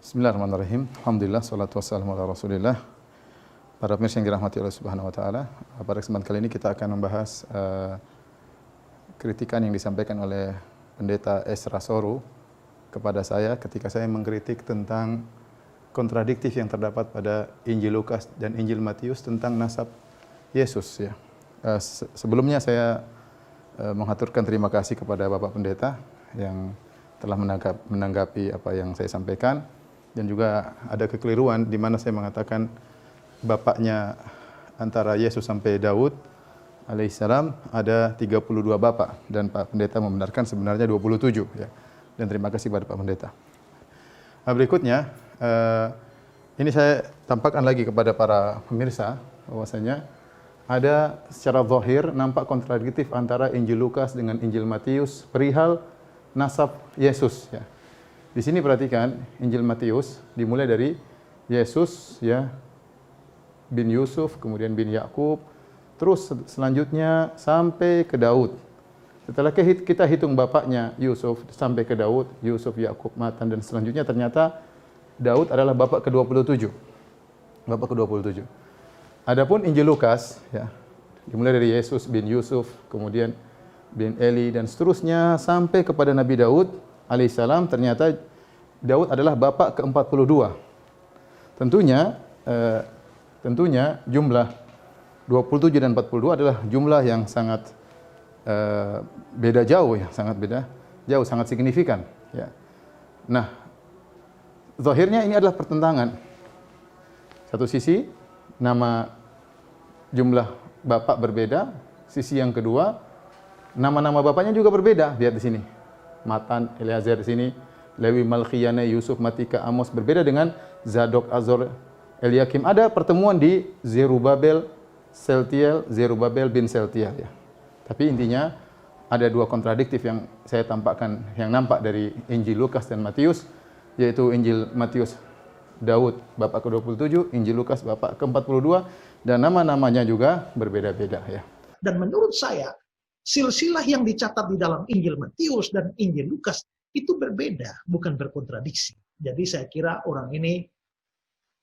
Bismillahirrahmanirrahim. Alhamdulillah, salatu wassalamu ala Rasulillah. Para pemirsa yang dirahmati Allah Subhanahu wa taala, pada kesempatan kali ini kita akan membahas kritikan yang disampaikan oleh Pendeta Ezra Soru kepada saya ketika saya mengkritik tentang kontradiktif yang terdapat pada Injil Lukas dan Injil Matius tentang nasab Yesus ya. Sebelumnya saya menghaturkan terima kasih kepada Bapak Pendeta yang telah menanggapi apa yang saya sampaikan, dan juga ada kekeliruan di mana saya mengatakan bapaknya antara Yesus sampai Daud alaihissalam ada 32 bapak, dan Pak Pendeta membenarkan sebenarnya 27 ya. Dan terima kasih kepada Pak Pendeta. Berikutnya ini saya tampakkan lagi kepada para pemirsa bahwasanya ada secara zahir nampak kontradiktif antara Injil Lukas dengan Injil Matius perihal nasab Yesus ya. Di sini perhatikan Injil Matius dimulai dari Yesus ya bin Yusuf, kemudian bin Yakub, terus selanjutnya sampai ke Daud. Setelah kita hitung bapaknya Yusuf sampai ke Daud, Yusuf, Yakub, Matan, dan selanjutnya ternyata Daud adalah bapak ke-27. Bapak ke-27. Adapun Injil Lukas ya dimulai dari Yesus bin Yusuf, kemudian bin Eli dan seterusnya sampai kepada Nabi Daud alaihissalam, ternyata Daud adalah bapak ke-42. Tentunya jumlah 27 dan 42 adalah jumlah yang sangat beda jauh ya, sangat beda jauh, sangat signifikan ya. Nah, zahirnya ini adalah pertentangan. Satu sisi nama jumlah bapak berbeda, sisi yang kedua nama-nama bapaknya juga berbeda. Lihat di sini. Matan, Eleazar di sini, Lewi, Malkiyane, Yusuf, Matika, Amos, berbeda dengan Zadok, Azor, Eliakim. Ada pertemuan di Zerubabel, Seltiel, Zerubabel bin Seltiel ya. Tapi intinya ada dua kontradiktif yang saya tampakkan, yang nampak dari Injil Lukas dan Matius, yaitu Injil Matius Daud bapak ke-27, Injil Lukas bapak ke-42, dan nama-namanya juga berbeda-beda ya. Dan menurut saya silsilah yang dicatat di dalam Injil Matius dan Injil Lukas itu berbeda, bukan berkontradiksi. Jadi saya kira orang ini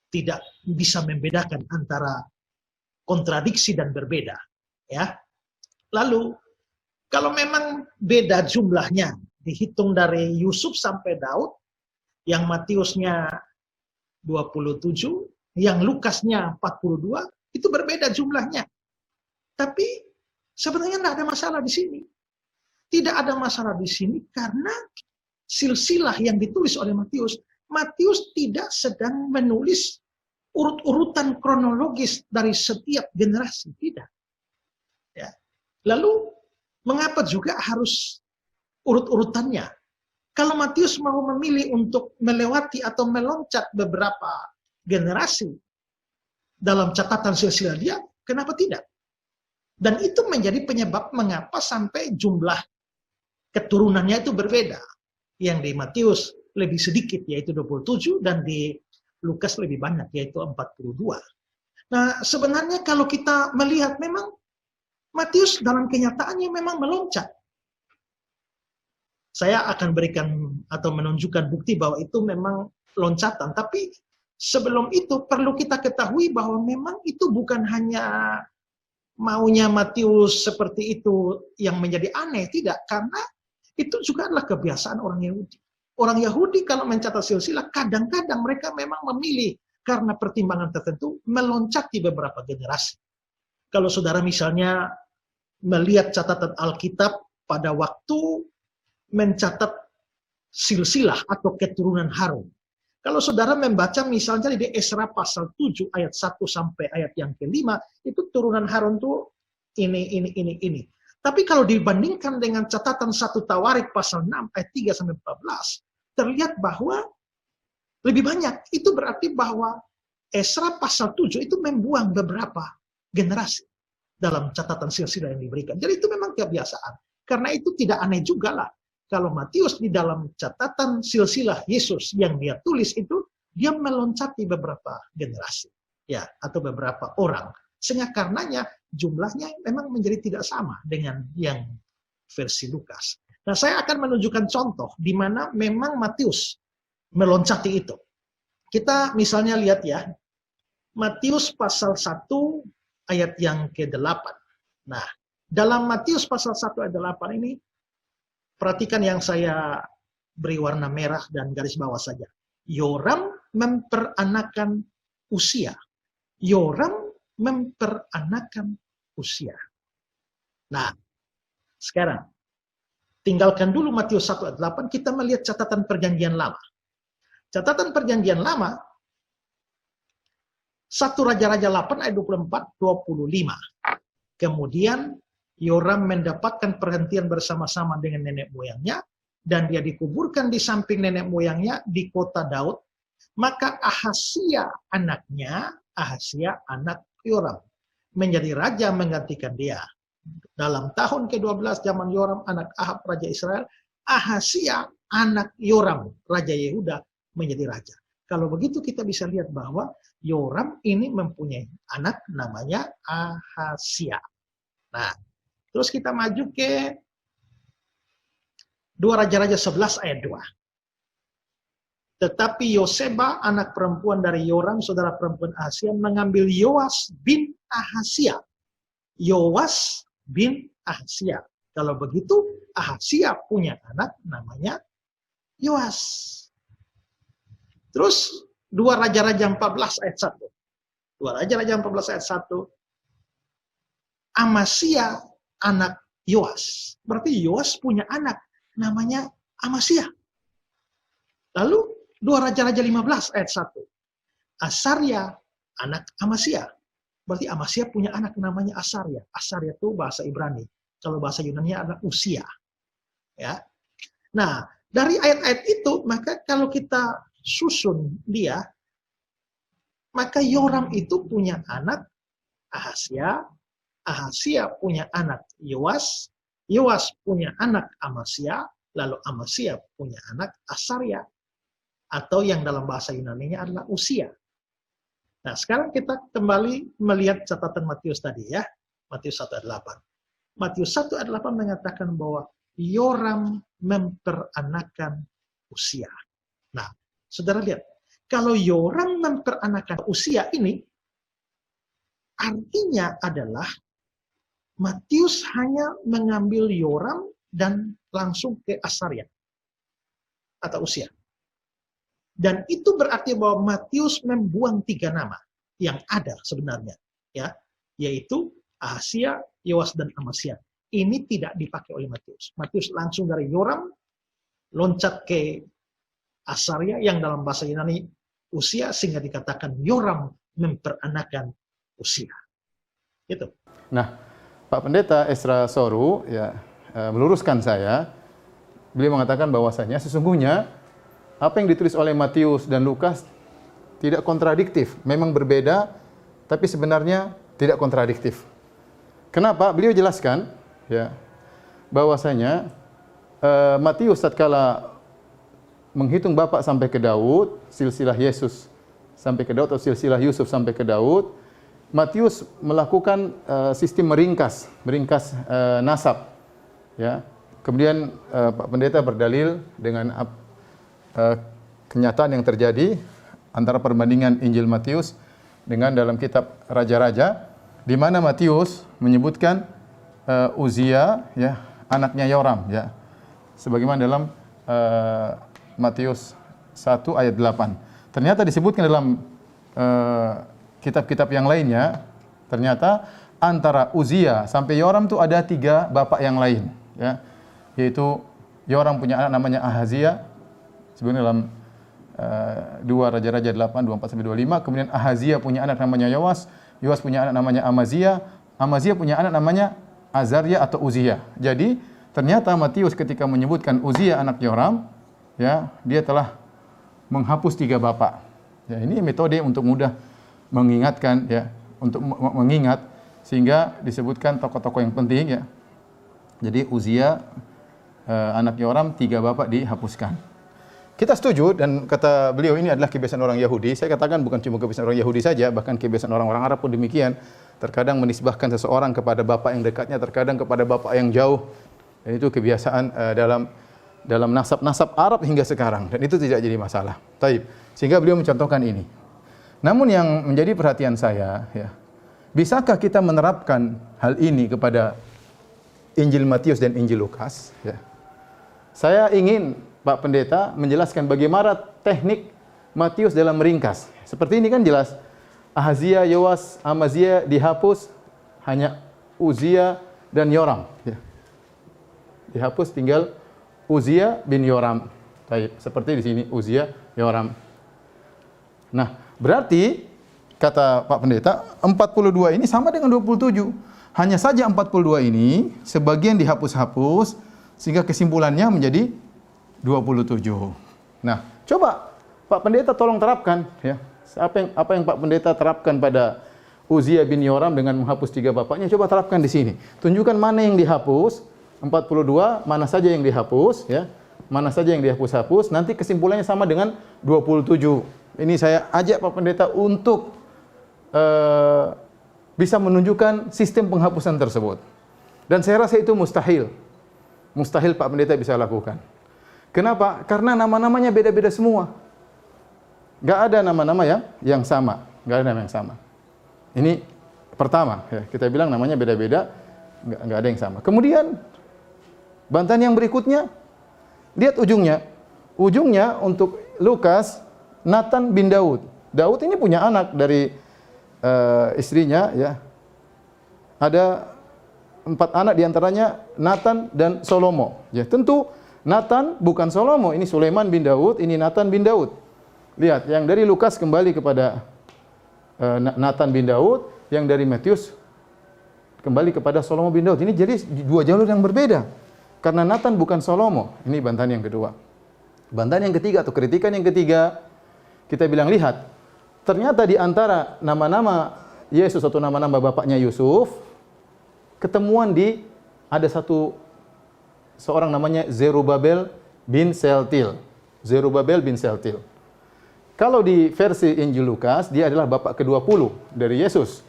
tidak bisa membedakan antara kontradiksi dan berbeda. Ya. Lalu, kalau memang beda jumlahnya, dihitung dari Yusuf sampai Daud, yang Matiusnya 27, yang Lukasnya 42, itu berbeda jumlahnya. Tapi sebenarnya tidak ada masalah di sini. Tidak ada masalah di sini karena silsilah yang ditulis oleh Matius tidak sedang menulis urut-urutan kronologis dari setiap generasi, tidak. Ya. Lalu mengapa juga harus urut-urutannya? Kalau Matius mau memilih untuk melewati atau meloncat beberapa generasi dalam catatan silsilah dia, kenapa tidak? Dan itu menjadi penyebab mengapa sampai jumlah keturunannya itu berbeda. Yang di Matius lebih sedikit, yaitu 27, dan di Lukas lebih banyak, yaitu 42. Nah, sebenarnya kalau kita melihat memang Matius dalam kenyataannya memang meloncat. Saya akan berikan atau menunjukkan bukti bahwa itu memang loncatan. Tapi sebelum itu perlu kita ketahui bahwa memang itu bukan hanya maunya Matius seperti itu yang menjadi aneh, tidak. Karena itu juga adalah kebiasaan orang Yahudi. Orang Yahudi kalau mencatat silsilah, kadang-kadang mereka memang memilih karena pertimbangan tertentu meloncati beberapa generasi. Kalau saudara misalnya melihat catatan Alkitab pada waktu mencatat silsilah atau keturunan Harun. Kalau saudara membaca misalnya di Esra pasal 7 ayat 1 sampai ayat yang ke-5, itu turunan Harun itu ini. Tapi kalau dibandingkan dengan catatan 1 Tawarik pasal 6 ayat 3 sampai 14, terlihat bahwa lebih banyak. Itu berarti bahwa Esra pasal 7 itu membuang beberapa generasi dalam catatan silsilah yang diberikan. Jadi itu memang kebiasaan. Karena itu tidak aneh juga lah kalau Matius di dalam catatan silsilah Yesus yang dia tulis itu, dia meloncati beberapa generasi ya, atau beberapa orang. Sehingga karenanya jumlahnya memang menjadi tidak sama dengan yang versi Lukas. Nah, saya akan menunjukkan contoh di mana memang Matius meloncati itu. kita misalnya lihat ya, Matius pasal 1 ayat yang ke-8. Nah, dalam Matius pasal 1 ayat 8 ini, perhatikan yang saya beri warna merah dan garis bawah saja. Yoram memperanakan Usia. Yoram memperanakan Usia. Nah, sekarang tinggalkan dulu Matius 1 ayat 8, kita melihat catatan perjanjian lama. Catatan perjanjian lama 1 Raja-Raja 8 ayat 24-25. Kemudian Yoram mendapatkan perhentian bersama-sama dengan nenek moyangnya dan dia dikuburkan di samping nenek moyangnya di kota Daud. Maka Ahasia anaknya, Ahasia anak Yoram, menjadi raja menggantikan dia. Dalam tahun ke-12 zaman Yoram anak Ahab raja Israel, Ahasia anak Yoram raja Yehuda menjadi raja. Kalau begitu kita bisa lihat bahwa Yoram ini mempunyai anak namanya Ahasia. Nah, terus kita maju ke 2 Raja-Raja 11 ayat 2. Tetapi Yoseba, anak perempuan dari Yoram, saudara perempuan Ahasia, mengambil Yoas bin Ahasia. Yoas bin Ahasia. Kalau begitu, Ahasia punya anak namanya Yoas. Terus 2 Raja-Raja 14 ayat 1. 2 Raja-Raja 14 ayat 1. Amasia anak Yoas. Berarti Yoas punya anak namanya Amasia. Lalu 2 Raja-Raja 15 ayat 1. Asaria anak Amasia. Berarti Amasia punya anak namanya Asaria. Asaria itu bahasa Ibrani. Kalau bahasa Yunani adalah Usia. Ya. Nah, dari ayat-ayat itu, maka kalau kita susun dia, maka Yoram itu punya anak Ahasia, Ahasia punya anak Yoas, Yoas punya anak Amasia, lalu Amasia punya anak Asaria, atau yang dalam bahasa Yunani-nya adalah Usia. Nah, sekarang kita kembali melihat catatan Matius tadi ya, Matius 1 ayat 8. Matius 1 ayat 8 mengatakan bahwa Yoram memperanakan Usia. Nah, saudara lihat, kalau Yoram memperanakan Usia ini, artinya adalah Matius hanya mengambil Yoram dan langsung ke Asaria atau Usia. Dan itu berarti bahwa Matius membuang 3 nama yang ada sebenarnya, ya, yaitu Ahasia, Yoas, dan Amasia. Ini tidak dipakai oleh Matius. Matius langsung dari Yoram loncat ke Asaria yang dalam bahasa Yunani Usia, sehingga dikatakan Yoram memperanakan Usia. Itu. Nah, Pak Pendeta Esra Soru ya meluruskan saya. Beliau mengatakan bahwasanya sesungguhnya apa yang ditulis oleh Matius dan Lukas tidak kontradiktif, memang berbeda, tapi sebenarnya tidak kontradiktif. Kenapa? Beliau jelaskan ya bahwasanya Matius tatkala menghitung bapak sampai ke Daud, silsilah Yesus sampai ke Daud atau silsilah Yusuf sampai ke Daud, Matius melakukan sistem meringkas nasab. Ya. Kemudian Pak Pendeta berdalil dengan kenyataan yang terjadi antara perbandingan Injil Matius dengan dalam kitab Raja-Raja, di mana Matius menyebutkan Uzia, ya, anaknya Yoram, ya, sebagaimana dalam Matius 1 ayat 8. Ternyata disebutkan dalam kitab-kitab yang lainnya, ternyata antara Uzia sampai Yoram itu ada 3 bapak yang lain, ya, yaitu Yoram punya anak namanya Ahazia, sebenarnya dalam 2 Raja-Raja 8, 24-25, kemudian Ahazia punya anak namanya Yoas, Yoas punya anak namanya Amazia, Amazia punya anak namanya Azaria atau Uzia. Jadi ternyata Matius ketika menyebutkan Uzia anak Yoram, ya, dia telah menghapus 3 bapak. Ya, ini metode untuk mudah mengingatkan, ya, untuk mengingat, sehingga disebutkan tokoh-tokoh yang penting, ya. Jadi Uzia anak Yoram 3 bapak dihapuskan. Kita setuju, dan kata beliau ini adalah kebiasaan orang Yahudi. Saya katakan bukan cuma kebiasaan orang Yahudi saja, bahkan kebiasaan orang-orang Arab pun demikian. Terkadang menisbahkan seseorang kepada bapak yang dekatnya, terkadang kepada bapak yang jauh. Dan itu kebiasaan dalam dalam nasab-nasab Arab hingga sekarang, dan itu tidak jadi masalah. Taib. Sehingga beliau mencontohkan ini. Namun yang menjadi perhatian saya, ya, bisakah kita menerapkan hal ini kepada Injil Matius dan Injil Lukas? Ya. Saya ingin Pak Pendeta menjelaskan bagaimana teknik Matius dalam meringkas. Seperti ini kan jelas. Ahazia, Yoas, Amazia dihapus, hanya Uzia dan Yoram. Ya. Dihapus tinggal Uzia bin Yoram. Seperti di sini Uzia, Yoram. Nah, berarti kata Pak Pendeta 42 ini sama dengan 27. Hanya saja 42 ini sebagian dihapus-hapus sehingga kesimpulannya menjadi 27. Nah, coba Pak Pendeta tolong terapkan, ya. Apa yang Pak Pendeta terapkan pada Uzia bin Yoram dengan menghapus 3 bapaknya, coba terapkan di sini. Tunjukkan mana yang dihapus, 42, mana saja yang dihapus, ya. Mana saja yang dihapus-hapus, nanti kesimpulannya sama dengan 27. Ini saya ajak Pak Pendeta untuk bisa menunjukkan sistem penghapusan tersebut. Dan saya rasa itu mustahil. Mustahil Pak Pendeta bisa lakukan. Kenapa? Karena nama-namanya beda-beda semua. Nggak ada nama-nama yang sama. Nggak ada nama yang sama. Ini pertama, ya, kita bilang namanya beda-beda, nggak ada yang sama. Kemudian, bantahan yang berikutnya, lihat ujungnya. Ujungnya untuk Lukas, Nathan bin Daud. Daud ini punya anak dari istrinya, ya. Ada 4 anak diantaranya Nathan dan Salomo. Ya, tentu Nathan bukan Salomo, ini Sulaiman bin Daud, ini Nathan bin Daud. Lihat, yang dari Lukas kembali kepada Nathan bin Daud, yang dari Matius kembali kepada Salomo bin Daud. Ini jadi 2 jalur yang berbeda. Karena Nathan bukan Salomo. Ini bantahan yang kedua. Bantahan yang ketiga atau kritikan yang ketiga, kita bilang, lihat, ternyata di antara nama-nama Yesus atau nama-nama bapaknya Yusuf, ketemuan ada seorang namanya Zerubabel bin Seltil. Zerubabel bin Seltil. Kalau di versi Injil Lukas, dia adalah bapak ke-20 dari Yesus.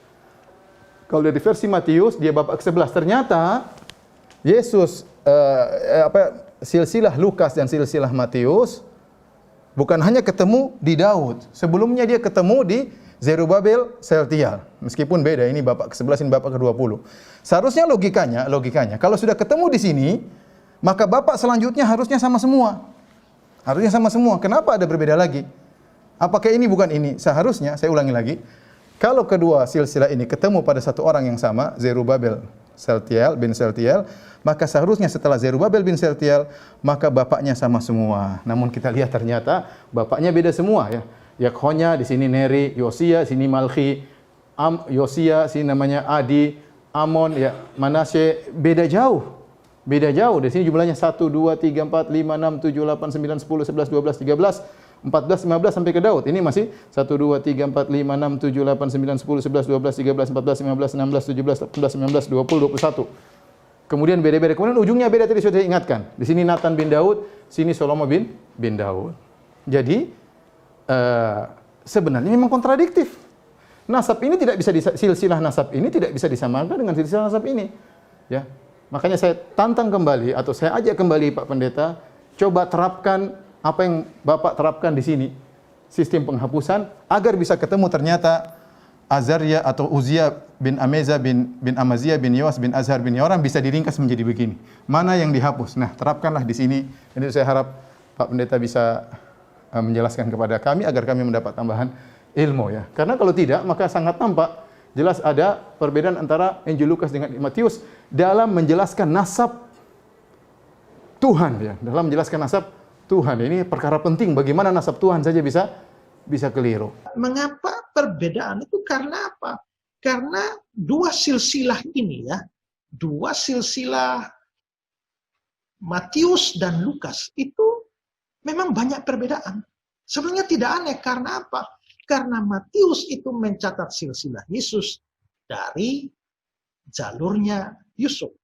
Kalau dari versi Matius, dia bapak ke-11. Ternyata Yesus, silsilah Lukas dan silsilah Matius bukan hanya ketemu di Daud. Sebelumnya dia ketemu di Zerubabel Seltial. Meskipun beda, ini bapak ke-11, ini bapak ke-20. Seharusnya logikanya, kalau sudah ketemu di sini, maka bapak selanjutnya harusnya sama semua. Harusnya sama semua. Kenapa ada berbeda lagi? Apakah ini bukan ini? Seharusnya, saya ulangi lagi, kalau kedua silsilah ini ketemu pada satu orang yang sama, Zerubabel bin Seltial, maka seharusnya setelah Zerubabel bin Seltial, maka bapaknya sama semua. Namun kita lihat ternyata bapaknya beda semua, ya. Yakhonya di sini Neri, Yosia sini Malki, Yosia sini namanya Adi, Amon, ya, Manasye, beda jauh. Beda jauh. Di sini jumlahnya 1 2 3 4 5 6 7 8 9 10 11 12 13 14 15 sampai ke Daud. Ini masih 1 2 3 4 5 6 7 8 9 10 11 12 13 14 15 16 17 18 19 20 21. Kemudian beda-beda. Kemudian ujungnya beda, tadi sudah diingatkan. Di sini Nathan bin Daud, sini Salomo bin Daud. Jadi sebenarnya memang kontradiktif. Nasab ini tidak bisa silsilah nasab ini tidak bisa disamakan dengan silsilah nasab ini. Ya. Makanya saya tantang kembali atau saya ajak kembali Pak Pendeta, coba terapkan apa yang Bapak terapkan di sini. Sistem penghapusan agar bisa ketemu ternyata Azaria atau Uzia bin Ameza bin Amazia bin Yoas bin Azhar bin Yoram bisa diringkas menjadi begini. Mana yang dihapus? Nah, terapkanlah di sini. Ini saya harap Pak Pendeta bisa menjelaskan kepada kami agar kami mendapat tambahan ilmu, ya. Karena kalau tidak maka sangat nampak jelas ada perbedaan antara Injil Lukas dengan Matius dalam menjelaskan nasab Tuhan, ya. Dalam menjelaskan nasab Tuhan. Ini perkara penting, bagaimana nasab Tuhan saja bisa keliru. Mengapa perbedaan itu? Karena apa? Karena 2 silsilah ini, ya. 2 silsilah Matius dan Lukas itu memang banyak perbedaan. Sebenarnya tidak aneh, karena apa? Karena Matius itu mencatat silsilah Yesus dari jalurnya Yusuf.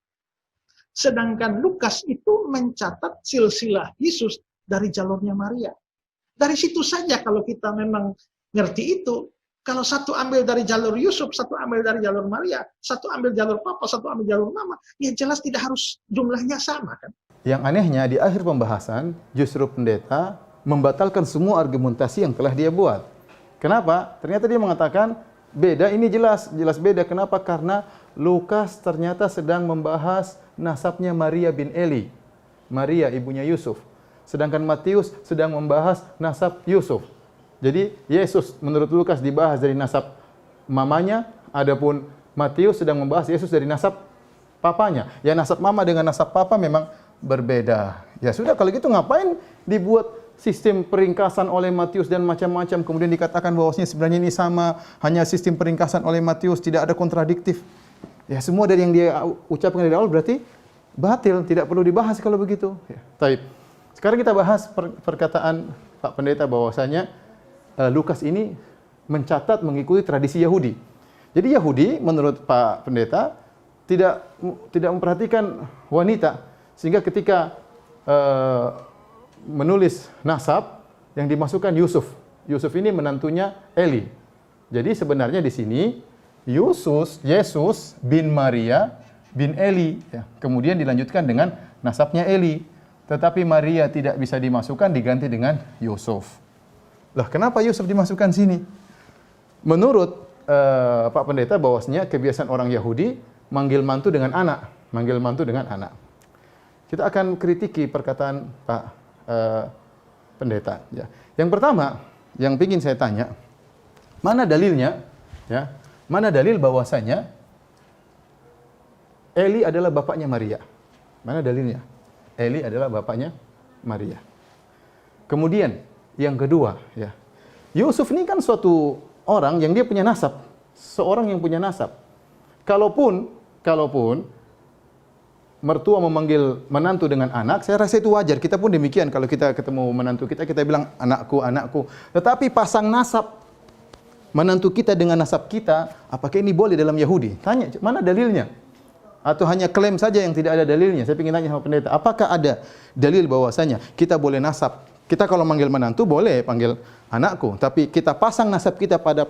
Sedangkan Lukas itu mencatat silsilah Yesus dari jalurnya Maria. Dari situ saja kalau kita memang ngerti itu, Kalau satu ambil dari jalur Yusuf, satu ambil dari jalur Maria, satu ambil jalur papa, satu ambil jalur mama, ya jelas tidak harus jumlahnya sama kan. Yang anehnya di akhir pembahasan justru pendeta membatalkan semua argumentasi yang telah dia buat. Kenapa? Ternyata dia mengatakan beda, ini jelas beda. Kenapa? Karena Lukas ternyata sedang membahas nasabnya Maria bin Eli. Maria ibunya Yusuf. Sedangkan Matius sedang membahas nasab Yusuf. Jadi Yesus menurut Lukas dibahas dari nasab mamanya, adapun Matius sedang membahas Yesus dari nasab papanya. Ya nasab mama dengan nasab papa memang berbeda. Ya sudah kalau gitu ngapain dibuat sistem peringkasan oleh Matius dan macam-macam, kemudian dikatakan bahwasanya sebenarnya ini sama, hanya sistem peringkasan oleh Matius, tidak ada kontradiktif. Ya semua dari yang dia ucapkan dari awal berarti batil, tidak perlu dibahas kalau begitu. Ya, taib. Sekarang kita bahas perkataan Pak Pendeta bahwasanya Lukas ini mencatat mengikuti tradisi Yahudi. Jadi Yahudi menurut Pak Pendeta tidak memperhatikan wanita, sehingga ketika menulis nasab yang dimasukkan Yusuf. Yusuf ini menantunya Eli. Jadi sebenarnya di sini Yesus bin Maria bin Eli. Ya. Kemudian dilanjutkan dengan nasabnya Eli. Tetapi Maria tidak bisa dimasukkan, diganti dengan Yusuf. Lah kenapa Yusuf dimasukkan sini? Menurut Pak Pendeta bahwasanya kebiasaan orang Yahudi manggil mantu dengan anak, Kita akan kritiki perkataan Pak Pendeta. Ya. Yang pertama, yang ingin saya tanya, mana dalilnya? Ya, mana dalil bahwasanya Eli adalah bapaknya Maria? Mana dalilnya? Eli adalah bapaknya Maria. Kemudian yang kedua, ya, Yusuf ini kan suatu orang yang dia punya nasab, seorang yang punya nasab. Kalaupun mertua memanggil menantu dengan anak, saya rasa itu wajar. Kita pun demikian, kalau kita ketemu menantu kita bilang anakku, anakku. Tetapi pasang nasab menantu kita dengan nasab kita, apakah ini boleh dalam Yahudi? Tanya, mana dalilnya? Atau hanya klaim saja yang tidak ada dalilnya? Saya ingin tanya sama pendeta, apakah ada dalil bahwasanya kita boleh nasab? Kita kalau manggil menantu boleh panggil anakku, tapi kita pasang nasab kita pada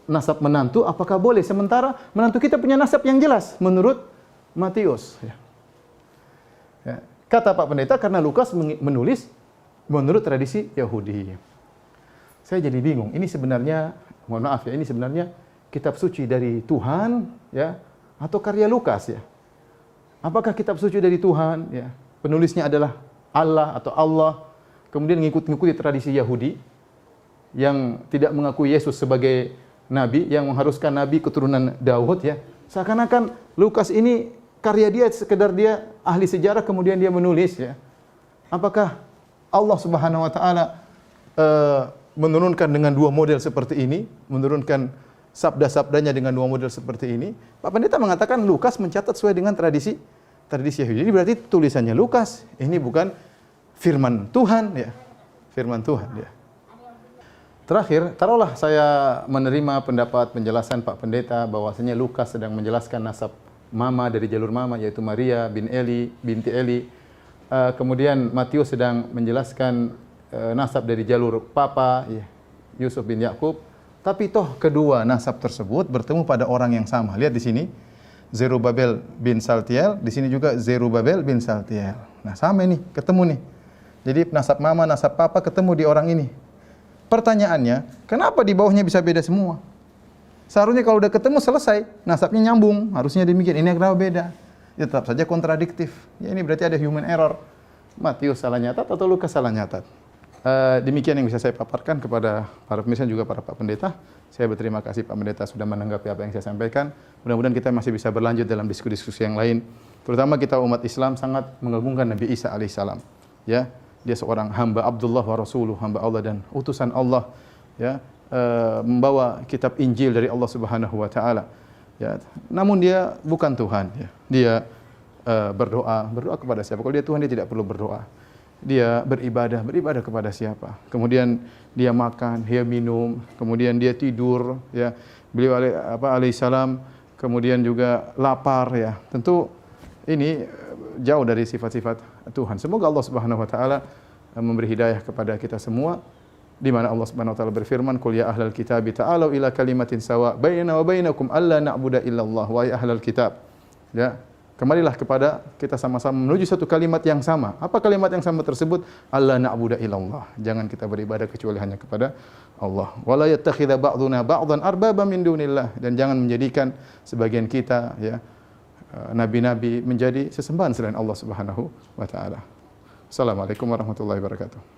nasab menantu, apakah boleh? Sementara menantu kita punya nasab yang jelas menurut Matius. Ya. Ya. Kata Pak Pendeta karena Lukas menulis menurut tradisi Yahudi. Saya jadi bingung. Ini sebenarnya, mohon maaf ya, ini sebenarnya kitab suci dari Tuhan, ya, atau karya Lukas ya? Apakah kitab suci dari Tuhan? Ya, penulisnya adalah Allah atau Allah. Kemudian mengikuti tradisi Yahudi yang tidak mengakui Yesus sebagai nabi, yang mengharuskan nabi keturunan Daud ya. Seakan-akan Lukas ini karya dia, sekedar dia ahli sejarah kemudian dia menulis ya. Apakah Allah Subhanahu wa taala menurunkan dengan dua model seperti ini, menurunkan sabda-sabdanya dengan dua model seperti ini? Pak Pendeta mengatakan Lukas mencatat sesuai dengan tradisi Yahudi. Jadi berarti tulisannya Lukas, ini bukan firman Tuhan ya. Firman Tuhan ya. Terakhir, taruhlah saya menerima pendapat penjelasan Pak Pendeta bahwasanya Lukas sedang menjelaskan nasab mama dari jalur mama yaitu Maria binti Eli. Kemudian Matius sedang menjelaskan nasab dari jalur papa ya, Yusuf bin Yakub. Tapi toh kedua nasab tersebut bertemu pada orang yang sama. Lihat di sini Zerubabel bin Saltiel, di sini juga Zerubabel bin Saltiel. Nah, sama ini, ketemu nih. Jadi nasab mama, nasab papa ketemu di orang ini. Pertanyaannya, kenapa di bawahnya bisa beda semua? Seharusnya kalau udah ketemu selesai, nasabnya nyambung, harusnya demikian. Ini kenapa beda? Ya tetap saja kontradiktif. Ya ini berarti ada human error. Matius salah nyatat atau Lukas salah nyatat. Demikian yang bisa saya paparkan kepada para pemirsa juga para Pak Pendeta. Saya berterima kasih Pak Pendeta sudah menanggapi apa yang saya sampaikan. Mudah-mudahan kita masih bisa berlanjut dalam diskusi-diskusi yang lain. Terutama kita umat Islam sangat mengagungkan Nabi Isa alaihissalam. Ya, dia seorang hamba Abdullah wa Rasuluh, hamba Allah dan utusan Allah. Ya, membawa kitab Injil dari Allah Subhanahu wa taala. Ya, namun dia bukan Tuhan. Ya. Dia berdoa kepada siapa? Kalau dia Tuhan dia tidak perlu berdoa. Dia beribadah kepada siapa? Kemudian dia makan, dia minum, kemudian dia tidur, ya. Beliau alaihissalam kemudian juga lapar, ya. Tentu ini jauh dari sifat-sifat Tuhan. Semoga Allah Subhanahu wa taala memberi hidayah kepada kita semua di mana Allah Subhanahu wa taala berfirman, "Qul ya ahlal kitab ta'alu ila kalimatin sawa bainana wa bainakum alla na'budu illallah." Wahai ahlal kitab, ya, kembalilah kepada kita sama-sama menuju satu kalimat yang sama. Apa kalimat yang sama tersebut? Alla na'budu illallah. Jangan kita beribadah kecuali hanya kepada Allah. Wala yattakhidha ba'duna ba'dhan arbaba min dunillah, dan jangan menjadikan sebagian kita, ya, nabi-nabi menjadi sesembahan selain Allah Subhanahu wa taala. Assalamualaikum warahmatullahi wabarakatuh.